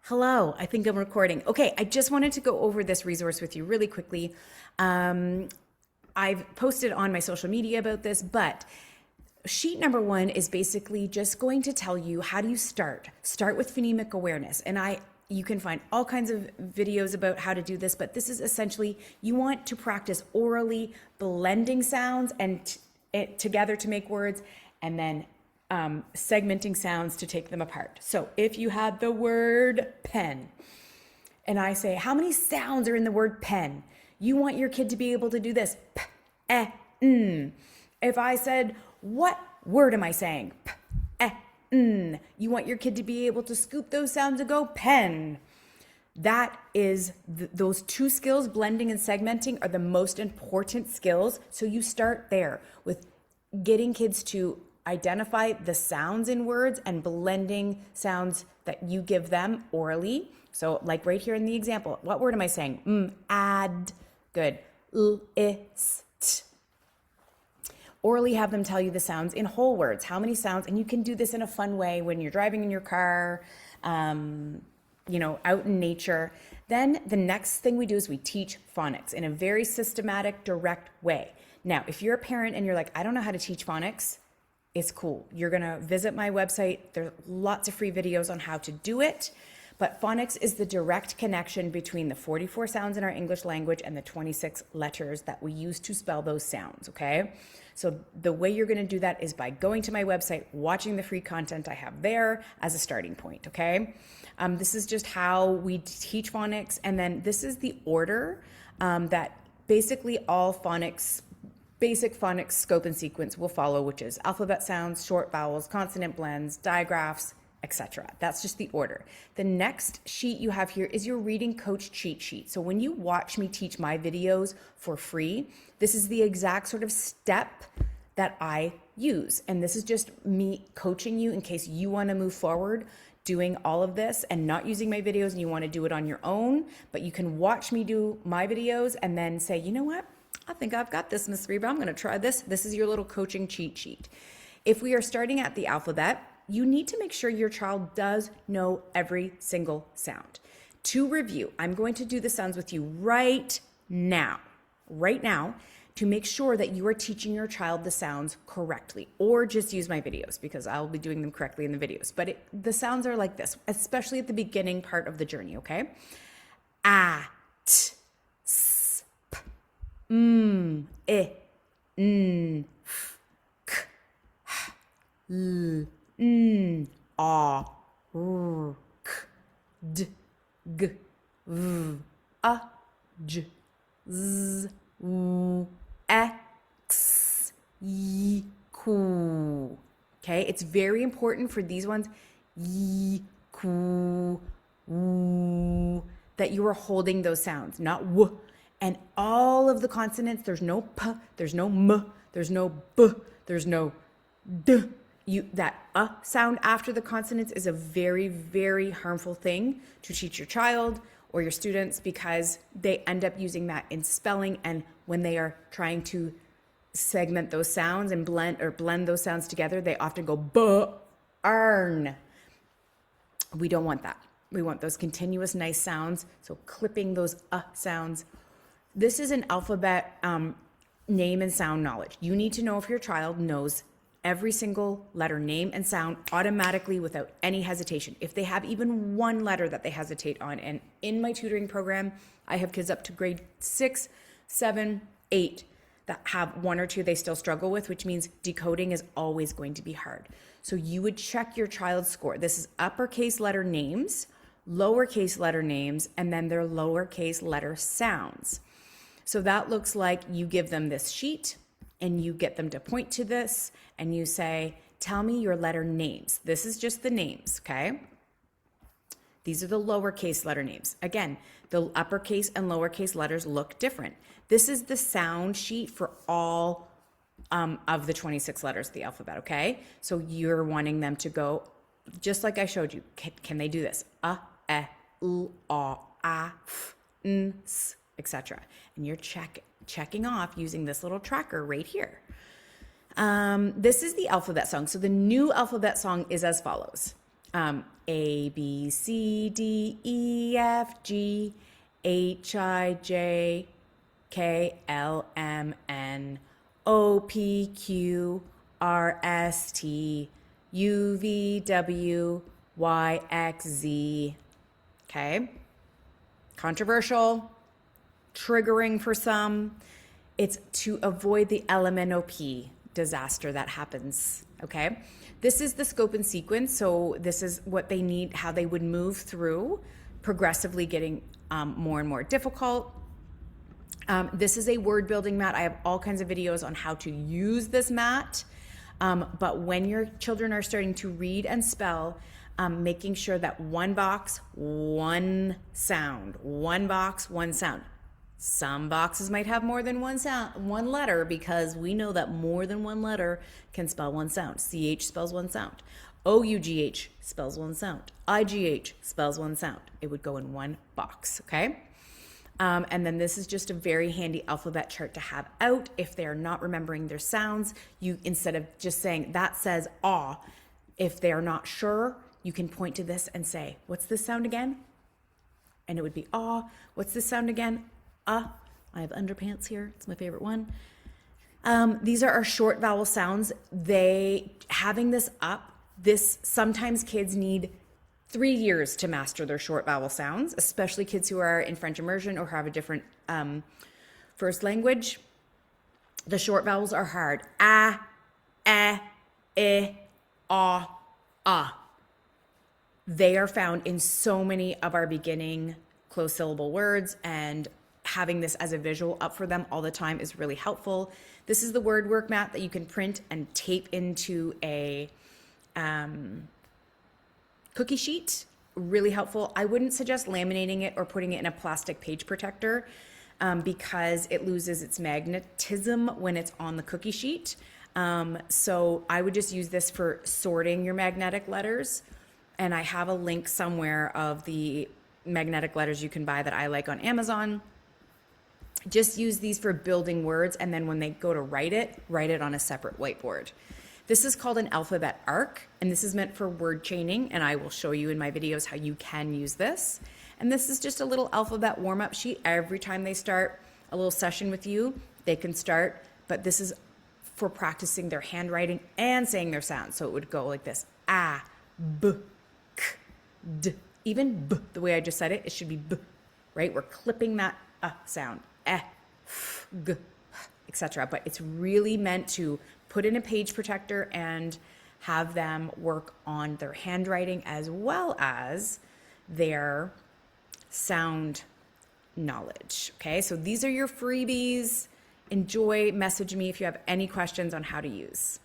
Hello, I think I'm recording. Okay, I just wanted to go over this resource with you really quickly. I've posted on my social media about this, but sheet number one is basically just going to tell you how do you start. Start with phonemic awareness. And you can find all kinds of videos about how to do this, but this is essentially you want to practice orally blending sounds and together to make words, and then segmenting sounds to take them apart. So if you had the word pen, and I say, how many sounds are in the word pen? You want your kid to be able to do this. P, eh, mm. If I said, what word am I saying? P, eh, mm. You want your kid to be able to scoop those sounds and go pen. That is, those two skills, blending and segmenting, are the most important skills. So you start there with getting kids to identify the sounds in words and blending sounds that you give them orally. So like right here in the example, what word am I saying? Add. Good. T. Orally have them tell you the sounds in whole words. How many sounds? And you can do this in a fun way when you're driving in your car, out in nature. Then the next thing we do is we teach phonics in a very systematic, direct way. Now, if you're a parent and you're like, I don't know how to teach phonics, it's cool. You're going to visit my website. There's lots of free videos on how to do it. But phonics is the direct connection between the 44 sounds in our English language and the 26 letters that we use to spell those sounds, okay? So the way you're going to do that is by going to my website, watching the free content I have there as a starting point, okay? This is just how we teach phonics. And then this is the order that basically all phonics, basic phonics scope and sequence will follow, which is alphabet sounds, short vowels, consonant blends, digraphs, etc. That's just the order. The next sheet you have here is your reading coach cheat sheet. So when you watch me teach my videos for free, this is the exact sort of step that I use. And this is just me coaching you in case you want to move forward doing all of this and not using my videos and you want to do it on your own, but you can watch me do my videos and then say, you know what? I think I've got this, Miss Reba. I'm going to try this. This is your little coaching cheat sheet. If we are starting at the alphabet, you need to make sure your child does know every single sound. To review, I'm going to do the sounds with you right now, to make sure that you are teaching your child the sounds correctly, or just use my videos because I'll be doing them correctly in the videos. But the sounds are like this, especially at the beginning part of the journey, okay? A, t, s, p, I, n, f, k, h, l, a, r, k, d, g, v, a, j, z, w, x, y, ku. Okay, it's very important for these ones, y, ku, w, that you are holding those sounds, not w. And all of the consonants, there's no p, there's no m, there's no b, there's no d. That sound after the consonants is a very, very harmful thing to teach your child or your students because they end up using that in spelling, and when they are trying to segment those sounds and blend those sounds together, they often go b-arn. We don't want that. We want those continuous nice sounds, so clipping those sounds. This is an alphabet name and sound knowledge. You need to know if your child knows every single letter, name, and sound automatically without any hesitation. If they have even one letter that they hesitate on, and in my tutoring program, I have kids up to grade 6, 7, 8 that have one or two they still struggle with, which means decoding is always going to be hard. So you would check your child's score. This is uppercase letter names, lowercase letter names, and then their lowercase letter sounds. So that looks like you give them this sheet and you get them to point to this and you say, tell me your letter names. This is just the names, okay? These are the lowercase letter names. Again, the uppercase and lowercase letters look different. This is the sound sheet for all of the 26 letters of the alphabet, okay? So you're wanting them to go, just like I showed you. Can they do this? A, e, l, a, f, n, s, etc. And you're checking off using this little tracker right here. This is the alphabet song. So the new alphabet song is as follows. A, B, C, D, E, F, G, H, I, J, K, L, M, N, O, P, Q, R, S, T, U, V, W, Y, X, Z. Okay? Controversial, triggering for some. It's to avoid the LMNOP disaster that happens. Okay? This is the scope and sequence. So this is what they need, how they would move through, progressively getting more and more difficult. This is a word building mat. I have all kinds of videos on how to use this mat. But when your children are starting to read and spell, making sure that one box, one sound, one box, one sound. Some boxes might have more than one sound, one letter, because we know that more than one letter can spell one sound. CH spells one sound. OUGH spells one sound. IGH spells one sound. It would go in one box, okay? And then this is just a very handy alphabet chart to have out if they're not remembering their sounds. You, instead of just saying that says ah, if they're not sure, you can point to this and say, what's this sound again? And it would be ah. What's this sound again? Ah. I have underpants here. It's my favorite one. These are our short vowel sounds. Having this up, sometimes kids need 3 years to master their short vowel sounds, especially kids who are in French immersion or have a different first language. The short vowels are hard. A, e, ah. They are found in so many of our beginning closed syllable words, and having this as a visual up for them all the time is really helpful. This is the word work mat that you can print and tape into a cookie sheet. Really helpful. I wouldn't suggest laminating it or putting it in a plastic page protector because it loses its magnetism when it's on the cookie sheet. So I would just use this for sorting your magnetic letters. And I have a link somewhere of the magnetic letters you can buy that I like on Amazon. Just use these for building words, and then when they go to write it on a separate whiteboard. This is called an alphabet arc, and this is meant for word chaining, and I will show you in my videos how you can use this. And this is just a little alphabet warm-up sheet. Every time they start a little session with you, they can start, but this is for practicing their handwriting and saying their sounds. So it would go like this: A, B, K, D. Even B, the way I just said it, it should be B, right? We're clipping that sound. E, F, G, etc. But it's really meant to put in a page protector and have them work on their handwriting as well as their sound knowledge. Okay, so these are your freebies. Enjoy. Message me if you have any questions on how to use.